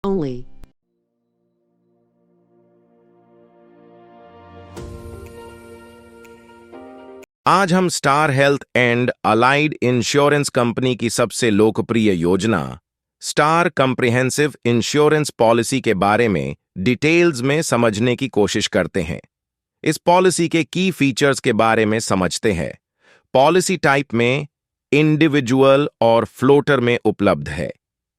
only. आज हम star health and allied insurance company की सबसे लोकप्रिय योजना स्टार कॉम्प्रिहेंसिव इंश्योरेंस पॉलिसी के बारे में डिटेल्स में समझने की कोशिश करते हैं। इस पॉलिसी के की फीचर्स के बारे में समझते हैं। पॉलिसी टाइप में इंडिविजुअल और फ्लोटर में उपलब्ध है।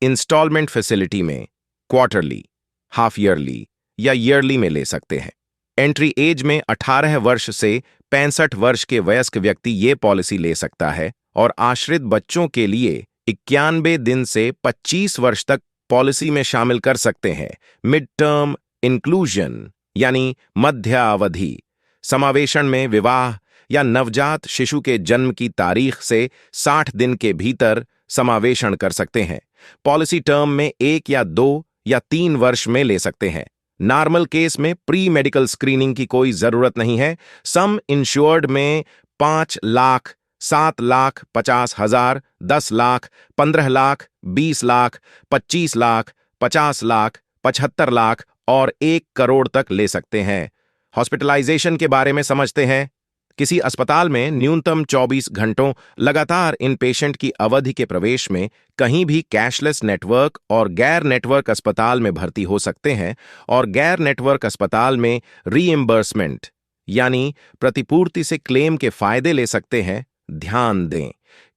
इंस्टॉलमेंट फैसिलिटी में क्वार्टरली, हाफ ईयरली या ईयरली में ले सकते हैं। एंट्री एज में 18 वर्ष से 65 वर्ष के वयस्क व्यक्ति ये पॉलिसी ले सकता है और आश्रित बच्चों के लिए 91 दिन से 25 वर्ष तक पॉलिसी में शामिल कर सकते हैं। मिड टर्म इंक्लूजन यानी मध्यावधि समावेशन में विवाह या नवजात शिशु के जन्म की तारीख से 60 दिन के भीतर समावेशन कर सकते हैं। पॉलिसी टर्म में 1 या 2 या 3 वर्ष में ले सकते हैं। नॉर्मल केस में प्री मेडिकल स्क्रीनिंग की कोई जरूरत नहीं है। सम इंश्योर्ड में 5 लाख, 7 लाख 50 हजार, 10 लाख, 15 लाख, 20 लाख, 25 लाख, 50 लाख, 75 लाख और 1 करोड़ तक ले सकते हैं। हॉस्पिटलाइजेशन के बारे में समझते हैं। किसी अस्पताल में न्यूनतम 24 घंटों लगातार इन पेशेंट की अवधि के प्रवेश में कहीं भी कैशलेस नेटवर्क और गैर नेटवर्क अस्पताल में भर्ती हो सकते हैं और गैर नेटवर्क अस्पताल में रीइंबर्समेंट यानी प्रतिपूर्ति से क्लेम के फायदे ले सकते हैं। ध्यान दें,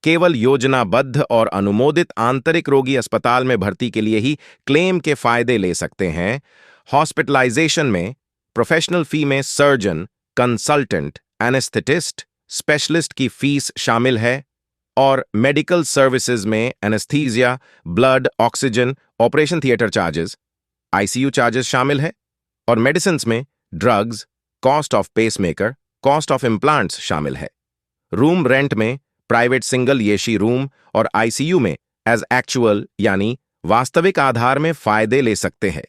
केवल योजनाबद्ध और अनुमोदित आंतरिक रोगी अस्पताल में भर्ती के लिए ही क्लेम के फायदे ले सकते हैं। हॉस्पिटलाइजेशन में प्रोफेशनल फी में सर्जन, कंसल्टेंट, एनेस्थेटिस्ट, स्पेशलिस्ट की फीस शामिल है और मेडिकल सर्विसेज में anaesthesia, blood, oxygen, operation theatre charges, ICU charges शामिल है और मेडिसिन्स में drugs, cost of pacemaker, cost of implants शामिल है। रूम रेंट में प्राइवेट सिंगल येशी रूम और आईसीयू में एज एक्चुअल यानी वास्तविक आधार में फायदे ले सकते हैं।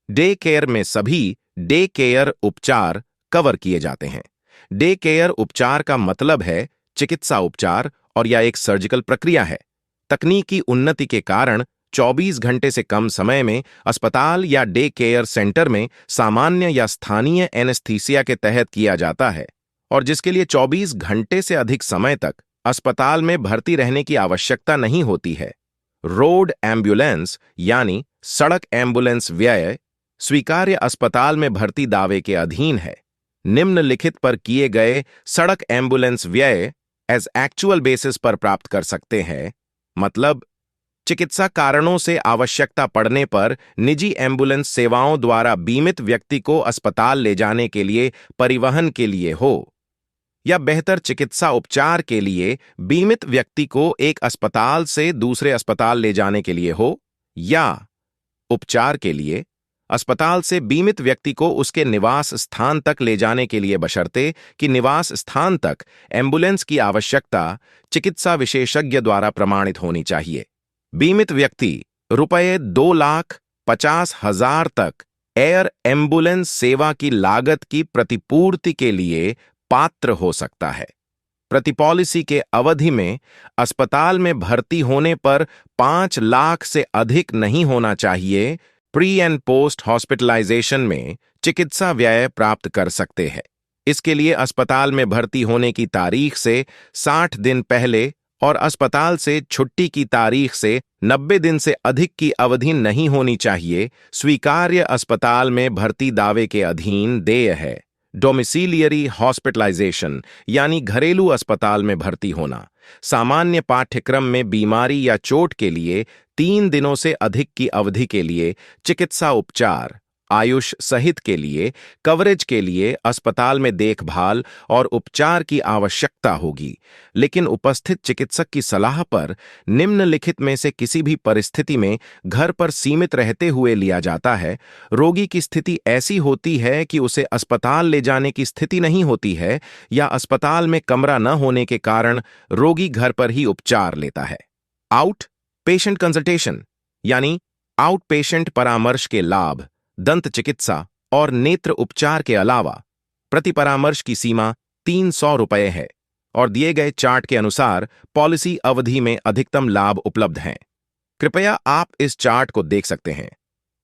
डे केयर में सभी डे केयर उपचार कवर किए जाते हैं। डे केयर उपचार का मतलब है चिकित्सा उपचार और या एक सर्जिकल प्रक्रिया है। तकनीकी उन्नति के कारण 24 घंटे से कम समय में अस्पताल या डे केयर सेंटर में सामान्य या स्थानीय एनेस्थीसिया के तहत किया जाता है और जिसके लिए 24 घंटे से अधिक समय तक अस्पताल में भर्ती रहने की आवश्यकता नहीं होती है। रोड एम्बुलेंस यानी सड़क एम्बुलेंस व्यय स्वीकार्य अस्पताल में भर्ती दावे के अधीन है। निम्नलिखित पर किए गए सड़क एम्बुलेंस व्यय एज एक्चुअल बेसिस पर प्राप्त कर सकते हैं। मतलब चिकित्सा कारणों से आवश्यकता पड़ने पर निजी एम्बुलेंस सेवाओं द्वारा बीमित व्यक्ति को अस्पताल ले जाने के लिए परिवहन के लिए हो या बेहतर चिकित्सा उपचार के लिए बीमित व्यक्ति को एक अस्पताल से दूसरे अस्पताल ले जाने के लिए हो या उपचार के लिए अस्पताल से बीमित व्यक्ति को उसके निवास स्थान तक ले जाने के लिए बशर्ते कि निवास स्थान तक एम्बुलेंस की आवश्यकता चिकित्सा विशेषज्ञ द्वारा प्रमाणित होनी चाहिए। बीमित व्यक्ति रुपये 2,50,000 तक एयर एम्बुलेंस सेवा की लागत की प्रतिपूर्ति के लिए पात्र हो सकता है। प्रति पॉलिसी के अवधि में अस्पताल में भर्ती होने पर 5 लाख से अधिक नहीं होना चाहिए। प्री एंड पोस्ट हॉस्पिटलाइजेशन में चिकित्सा व्यय प्राप्त कर सकते हैं। इसके लिए अस्पताल में भर्ती होने की तारीख से 60 दिन पहले और अस्पताल से छुट्टी की तारीख से 90 दिन से अधिक की अवधि नहीं होनी चाहिए। स्वीकार्य अस्पताल में भर्ती दावे के अधीन देय है। डोमिसिलियरी हॉस्पिटलाइजेशन यानी घरेलू अस्पताल में भर्ती होना सामान्य पाठ्यक्रम में बीमारी या चोट के लिए 3 दिनों से अधिक की अवधि के लिए चिकित्सा उपचार, आयुष सहित के लिए कवरेज के लिए अस्पताल में देखभाल और उपचार की आवश्यकता होगी, लेकिन उपस्थित चिकित्सक की सलाह पर निम्नलिखित में से किसी भी परिस्थिति में घर पर सीमित रहते हुए लिया जाता है। रोगी की स्थिति ऐसी होती है कि उसे अस्पताल ले जाने की स्थिति नहीं होती है या अस्पताल में कमरा न होने के कारण रोगी घर पर ही उपचार लेता है। आउट पेशेंट कंसल्टेशन यानी आउट पेशेंट परामर्श के लाभ दंत चिकित्सा और नेत्र उपचार के अलावा प्रति परामर्श की सीमा 300 रुपये है और दिए गए चार्ट के अनुसार पॉलिसी अवधि में अधिकतम लाभ उपलब्ध हैं। कृपया आप इस चार्ट को देख सकते हैं।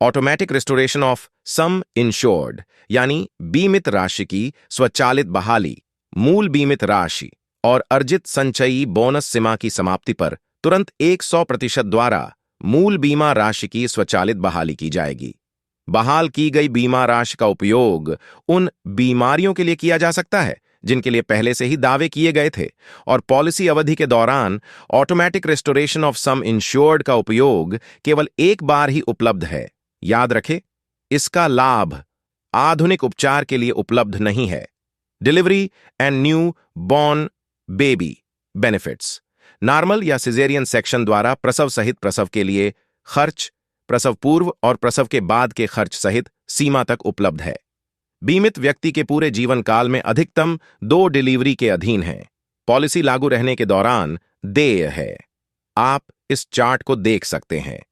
Automatic restoration of some insured यानी बीमित राशि की स्वचालित बहाली, मूल बीमित राशि और अर्जित संचयी बोनस सीमा की समाप्ति पर तुरंत 100% द्वारा मूल बीमा राशि की स्वचालित बहाली की जाएगी। बहाल की गई बीमा राशि का उपयोग उन बीमारियों के लिए किया जा सकता है जिनके लिए पहले से ही दावे किए गए थे, और पॉलिसी अवधि के दौरान automatic restoration of some insured का उपयोग केवल एक बार ही उपलब्ध है। याद रखें, इसका लाभ आधुनिक उपचार के लिए उपलब्ध नहीं है। Delivery and new born baby benefits, normal या सिजेरियन सेक्शन द्वारा प्रसव सहित प्रसव के लिए खर्च, प्रसव पूर्व और प्रसव के बाद के खर्च सहित सीमा तक उपलब्ध है। बीमित व्यक्ति के पूरे जीवन काल में अधिकतम 2 डिलीवरी के अधीन है। पॉलिसी लागू रहने के दौरान देय है। आप इस चार्ट को देख सकते हैं।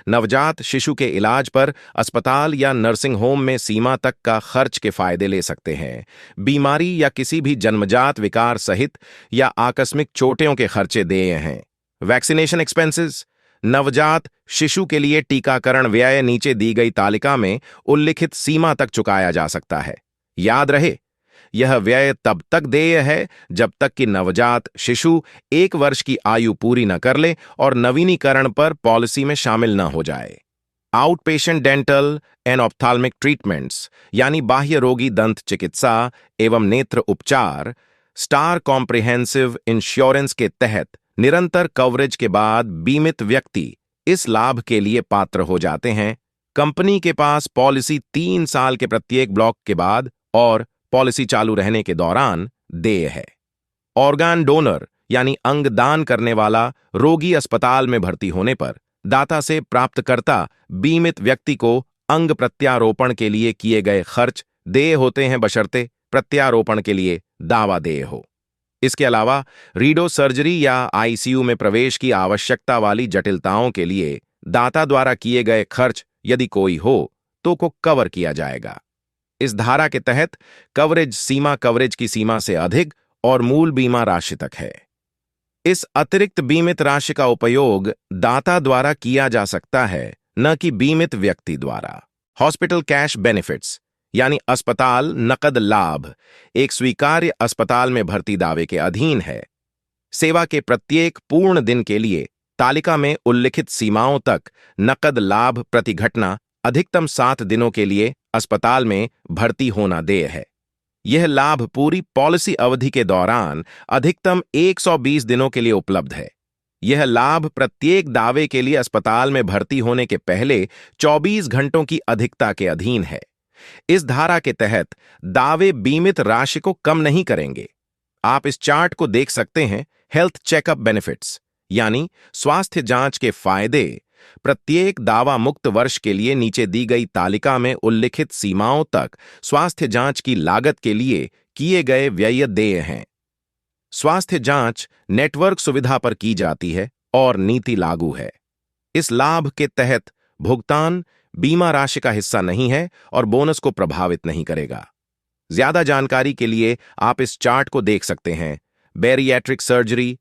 नवजात शिशु के इलाज पर अस्पताल या नर्सिंग होम में सीमा तक का खर्च के फायदे ले सकते हैं। बीमारी या किसी भी जन्मजात विकार सहित या आकस्मिक चोटों के खर्चे देय हैं। वैक्सीनेशन एक्सपेंसेस, नवजात शिशु के लिए टीकाकरण व्यय नीचे दी गई तालिका में उल्लिखित सीमा तक चुकाया जा सकता है। याद रहे, यह व्यय तब तक देय है जब तक कि नवजात शिशु 1 वर्ष की आयु पूरी न कर ले और नवीनीकरण पर पॉलिसी में शामिल न हो जाए। Out patient dental and ophthalmic treatments यानी बाह्य रोगी दंत चिकित्सा एवं नेत्र उपचार स्टार कॉम्प्रिहेंसिव इंश्योरेंस के तहत निरंतर कवरेज के बाद बीमित व्यक्ति इस लाभ के लिए पात्र हो जाते हैं। कंपनी के पास पॉलिसी 3 साल के प्रत्येक ब्लॉक के बाद और पॉलिसी चालू रहने के दौरान देय है। ऑर्गन डोनर यानी अंग दान करने वाला रोगी अस्पताल में भर्ती होने पर दाता से प्राप्तकर्ता बीमित व्यक्ति को अंग प्रत्यारोपण के लिए किए गए खर्च देय होते हैं, बशर्ते प्रत्यारोपण के लिए दावा देय हो। इसके अलावा रीडो सर्जरी या आईसीयू में प्रवेश की आवश्यकता वाली जटिलताओं के लिए दाता द्वारा किए गए खर्च यदि कोई हो तो को कवर किया जाएगा। इस धारा के तहत कवरेज सीमा कवरेज की सीमा से अधिक और मूल बीमा राशि तक है। इस अतिरिक्त बीमित राशि का उपयोग दाता द्वारा किया जा सकता है, न कि बीमित व्यक्ति द्वारा। हॉस्पिटल कैश बेनिफिट्स यानी अस्पताल नकद लाभ एक स्वीकार्य अस्पताल में भर्ती दावे के अधीन है। सेवा के प्रत्येक पूर्ण दिन के लिए तालिका में उल्लिखित सीमाओं तक नकद लाभ प्रति घटना अधिकतम 7 दिनों के लिए अस्पताल में भर्ती होना देय है। यह लाभ पूरी पॉलिसी अवधि के दौरान अधिकतम 120 दिनों के लिए उपलब्ध है। यह लाभ प्रत्येक दावे के लिए अस्पताल में भर्ती होने के पहले 24 घंटों की अधिकता के अधीन है। इस धारा के तहत दावे बीमित राशि को कम नहीं करेंगे। आप इस चार्ट को देख सकते हैं। हेल्थ चेकअप बेनिफिट्स यानी स्वास्थ्य जांच के फायदे प्रत्येक दावा मुक्त वर्ष के लिए नीचे दी गई तालिका में उल्लिखित सीमाओं तक स्वास्थ्य जांच की लागत के लिए किए गए व्यय देय हैं। स्वास्थ्य जांच नेटवर्क सुविधा पर की जाती है और नीति लागू है। इस लाभ के तहत भुगतान बीमा राशि का हिस्सा नहीं है और बोनस को प्रभावित नहीं करेगा। ज्यादा जानकारी के लिए आप इस चार्ट को देख सकते हैं। बैरिएट्रिक सर्जरी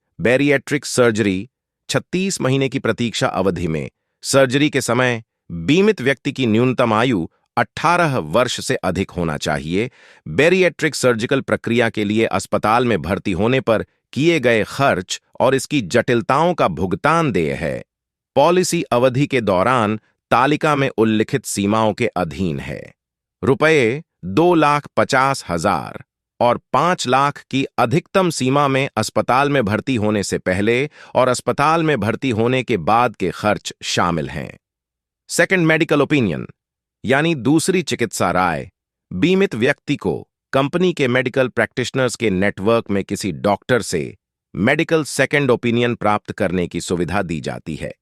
36 महीने की प्रतीक्षा अवधि में सर्जरी के समय बीमित व्यक्ति की न्यूनतम आयु 18 वर्ष से अधिक होना चाहिए। बैरिएट्रिक सर्जिकल प्रक्रिया के लिए अस्पताल में भर्ती होने पर किए गए खर्च और इसकी जटिलताओं का भुगतान देय है। पॉलिसी अवधि के दौरान तालिका में उल्लिखित सीमाओं के अधीन है। रुपये 2,50,000 और 5 लाख की अधिकतम सीमा में अस्पताल में भर्ती होने से पहले और अस्पताल में भर्ती होने के बाद के खर्च शामिल हैं। सेकंड मेडिकल ओपिनियन यानी दूसरी चिकित्सा राय बीमित व्यक्ति को कंपनी के मेडिकल प्रैक्टिशनर्स के नेटवर्क में किसी डॉक्टर से मेडिकल सेकंड ओपिनियन प्राप्त करने की सुविधा दी जाती है।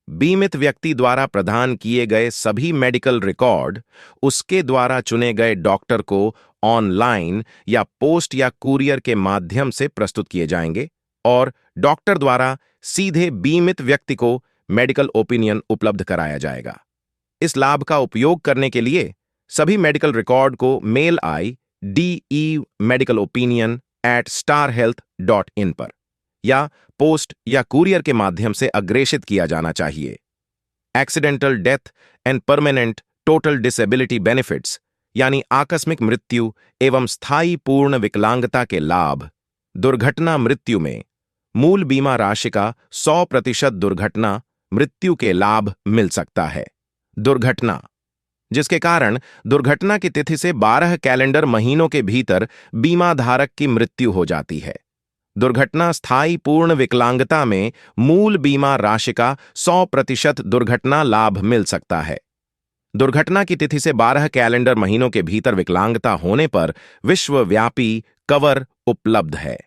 बीमित व्यक्ति द्वारा प्रदान किए गए सभी मेडिकल रिकॉर्ड उसके द्वारा चुने गए डॉक्टर को ऑनलाइन या पोस्ट या कुरियर के माध्यम से प्रस्तुत किए जाएंगे और डॉक्टर द्वारा सीधे बीमित व्यक्ति को मेडिकल ओपिनियन उपलब्ध कराया जाएगा। इस लाभ का उपयोग करने के लिए सभी मेडिकल रिकॉर्ड को मेल आई DE-medicalopinion@starhealth.in पर या पोस्ट या कुरियर के माध्यम से अग्रेषित किया जाना चाहिए। Accidental death and permanent total disability benefits यानी आकस्मिक मृत्यु एवं स्थायी पूर्ण विकलांगता के लाभ। दुर्घटना मृत्यु में मूल बीमा राशि का 100% दुर्घटना मृत्यु के लाभ मिल सकता है। दुर्घटना जिसके कारण दुर्घटना की तिथि से 12 कैलेंडर महीनों के भीतर बीमा धारक की मृत्यु हो जाती है। दुर्घटना स्थायी पूर्ण विकलांगता में मूल बीमा राशि का 100% दुर्घटना लाभ मिल सकता है। दुर्घटना की तिथि से 12 कैलेंडर महीनों के भीतर विकलांगता होने पर विश्वव्यापी कवर उपलब्ध है।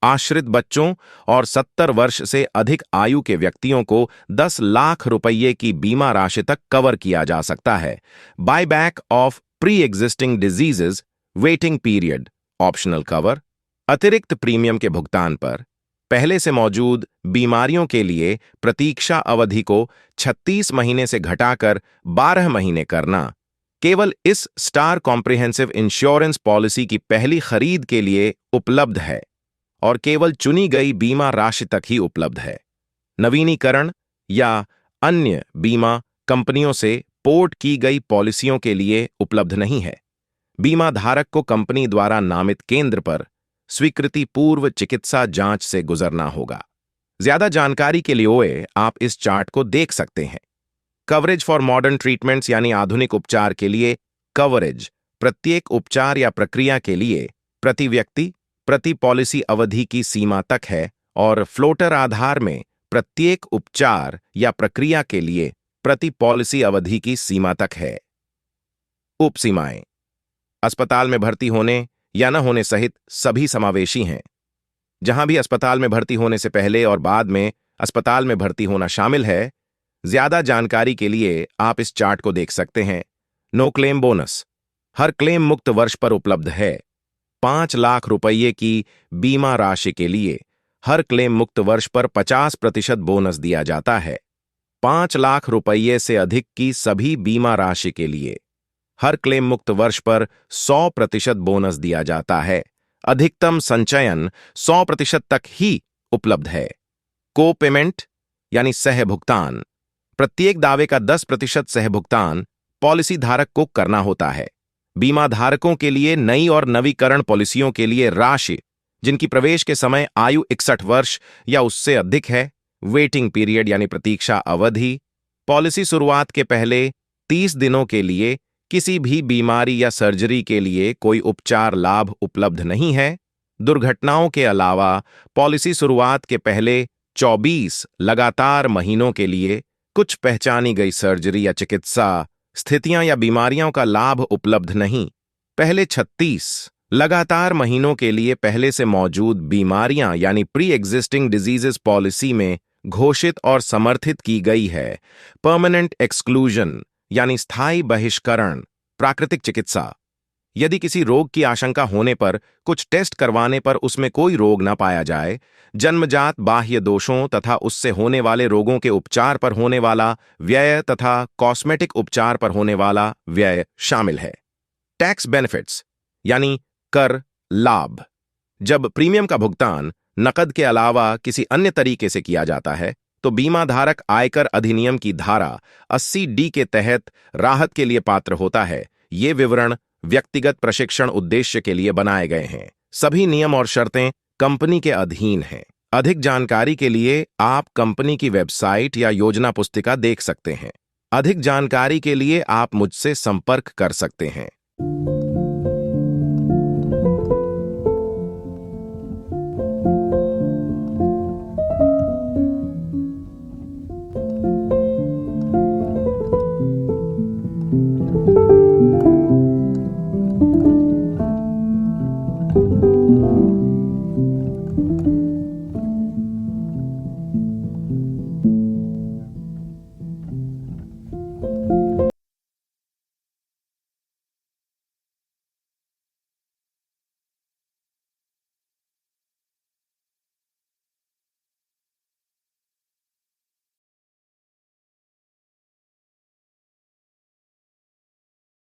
आश्रित बच्चों और 70 वर्ष से अधिक आयु के व्यक्तियों को 10 लाख रुपये की बीमा राशि तक कवर किया जा सकता है। Buyback of pre existing diseases waiting period optional cover अतिरिक्त प्रीमियम के भुगतान पर पहले से मौजूद बीमारियों के लिए प्रतीक्षा अवधि को 36 महीने से घटाकर 12 महीने करना केवल इस स्टार कॉम्प्रिहेंसिव इंश्योरेंस पॉलिसी की पहली खरीद के लिए उपलब्ध है और केवल चुनी गई बीमा राशि तक ही उपलब्ध है। नवीनीकरण या अन्य बीमा कंपनियों से पोर्ट की गई पॉलिसियों के लिए उपलब्ध नहीं है। बीमा धारक को कंपनी द्वारा नामित केंद्र पर स्वीकृति पूर्व चिकित्सा जांच से गुजरना होगा। ज्यादा जानकारी के लिए आप इस चार्ट को देख सकते हैं। कवरेज फॉर मॉडर्न ट्रीटमेंट्स यानी आधुनिक उपचार के लिए कवरेज प्रत्येक उपचार या प्रक्रिया के लिए प्रति व्यक्ति प्रति पॉलिसी अवधि की सीमा तक है और फ्लोटर आधार में प्रत्येक उपचार या प्रक्रिया के लिए प्रति पॉलिसी अवधि की सीमा तक है। उपसीमाएं अस्पताल में भर्ती होने या न होने सहित सभी समावेशी हैं। जहां भी अस्पताल में भर्ती होने से पहले और बाद में अस्पताल में भर्ती होना शामिल है। ज्यादा जानकारी के लिए आप इस चार्ट को देख सकते हैं। नो क्लेम बोनस हर क्लेम मुक्त वर्ष पर उपलब्ध है। 5 लाख रुपये की बीमा राशि के लिए हर क्लेम मुक्त वर्ष पर 50% बोनस दिया जाता है। 5 लाख रुपये से अधिक की सभी बीमा राशि के लिए हर क्लेम मुक्त वर्ष पर 100% बोनस दिया जाता है। अधिकतम संचयन 100% तक ही उपलब्ध है। को पेमेंट यानी सह भुगतान प्रत्येक दावे का 10% सह भुगतान पॉलिसी धारक को करना होता है। बीमा धारकों के लिए नई और नवीकरण पॉलिसियों के लिए राशि जिनकी प्रवेश के समय आयु 61 वर्ष या उससे अधिक है। वेटिंग पीरियड यानी प्रतीक्षा अवधि पॉलिसी शुरुआत के पहले 30 दिनों के लिए किसी भी बीमारी या सर्जरी के लिए कोई उपचार लाभ उपलब्ध नहीं है। दुर्घटनाओं के अलावा पॉलिसी शुरुआत के पहले 24 लगातार महीनों के लिए कुछ पहचानी गई सर्जरी या चिकित्सा स्थितियां या बीमारियों का लाभ उपलब्ध नहीं। पहले 36 लगातार महीनों के लिए पहले से मौजूद बीमारियां यानी प्री एग्जिस्टिंग डिजीजेस पॉलिसी में घोषित और समर्थित की गई है। परमानेंट एक्सक्लूजन यानी स्थायी बहिष्करण प्राकृतिक चिकित्सा यदि किसी रोग की आशंका होने पर कुछ टेस्ट करवाने पर उसमें कोई रोग न पाया जाए, जन्मजात बाह्य दोषों तथा उससे होने वाले रोगों के उपचार पर होने वाला व्यय तथा कॉस्मेटिक उपचार पर होने वाला व्यय शामिल है। टैक्स बेनिफिट्स यानी कर लाभ जब प्रीमियम का भुगतान नकद के अलावा किसी अन्य तरीके से किया जाता है तो बीमा धारक आयकर अधिनियम की धारा 80D के तहत राहत के लिए पात्र होता है। ये विवरण व्यक्तिगत प्रशिक्षण उद्देश्य के लिए बनाए गए हैं। सभी नियम और शर्तें कंपनी के अधीन हैं। अधिक जानकारी के लिए आप कंपनी की वेबसाइट या योजना पुस्तिका देख सकते हैं। अधिक जानकारी के लिए आप मुझसे संपर्क कर सकते हैं।